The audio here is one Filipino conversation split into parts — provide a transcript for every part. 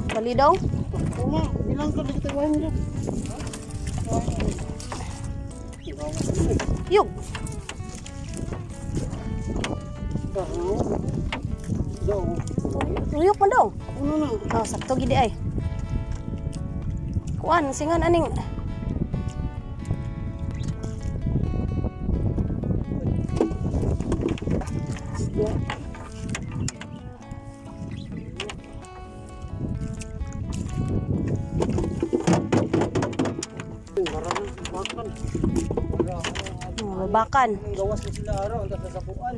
Bali daw. Uma, bilang ka dito wahin mo. Yuk. Uyok man daw. Ano na? Oh, sakto gidi ay. Kuan singan aning. Bakan. Gawas na sila araw ang tasapuan.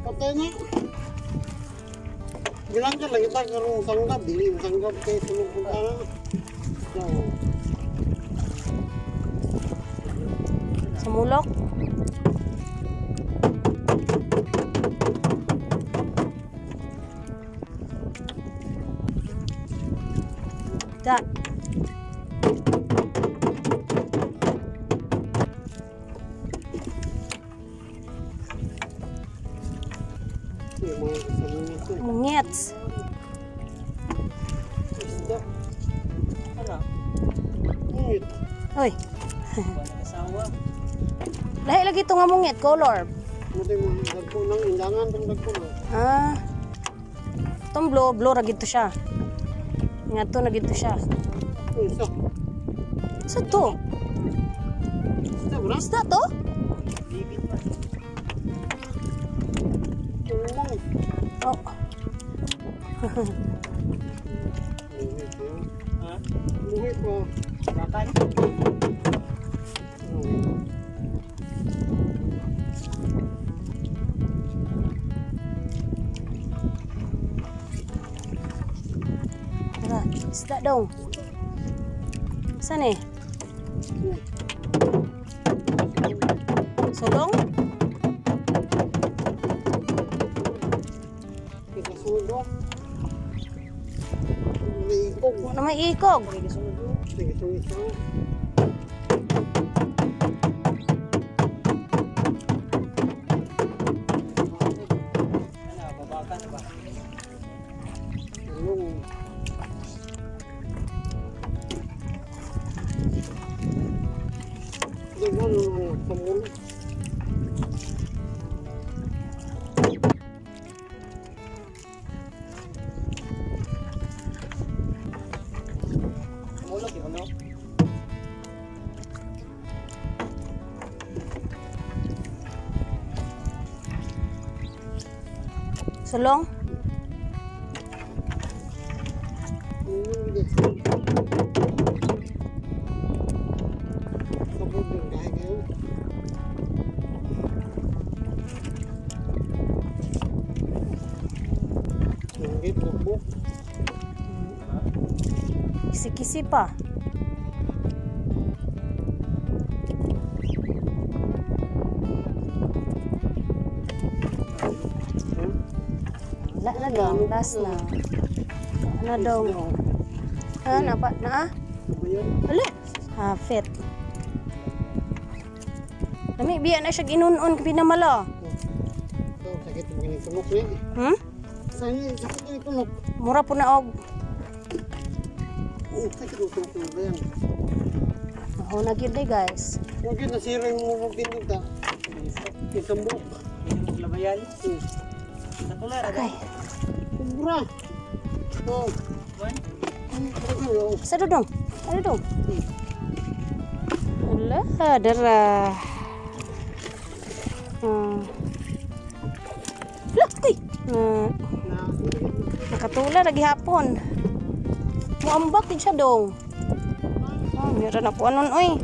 Patay na. Bilang ka lang kita karong sanggap, dili sanggap kay sulog punta na. Sumulok. That. Mungets. Hoy. Lahi lagi ito nga mungit, color. Ah. Itong blue ra gito siya. Nga to na gito siya. Sa to? Isda to? Oh. Buhay pa. Bakan? Tara, isda daw. Saan eh? Sulong? Ikasulong. May ikog. Ano may ikog? Ikasulong. Sulong? Kisi-kisi pa. Wala na daw, last na. Ano daw mo? Napa na? Wala. Hafit. Lami biya na siya ginunon pinamala. Sakit mo ganing tunok ni. Saan sakit ganing tunok? Mura po na og. Sakit mo tunok yan. Ako na gyud guys. Mungkin nasira mo pindot ta. Isambok. Labayan. Okay. Kubra. Oh. Sa dudong. Ano dong? Wala, darah. Laki. Nakatula lagi hapon. Muambak din siya dong. Meron na po anon oy.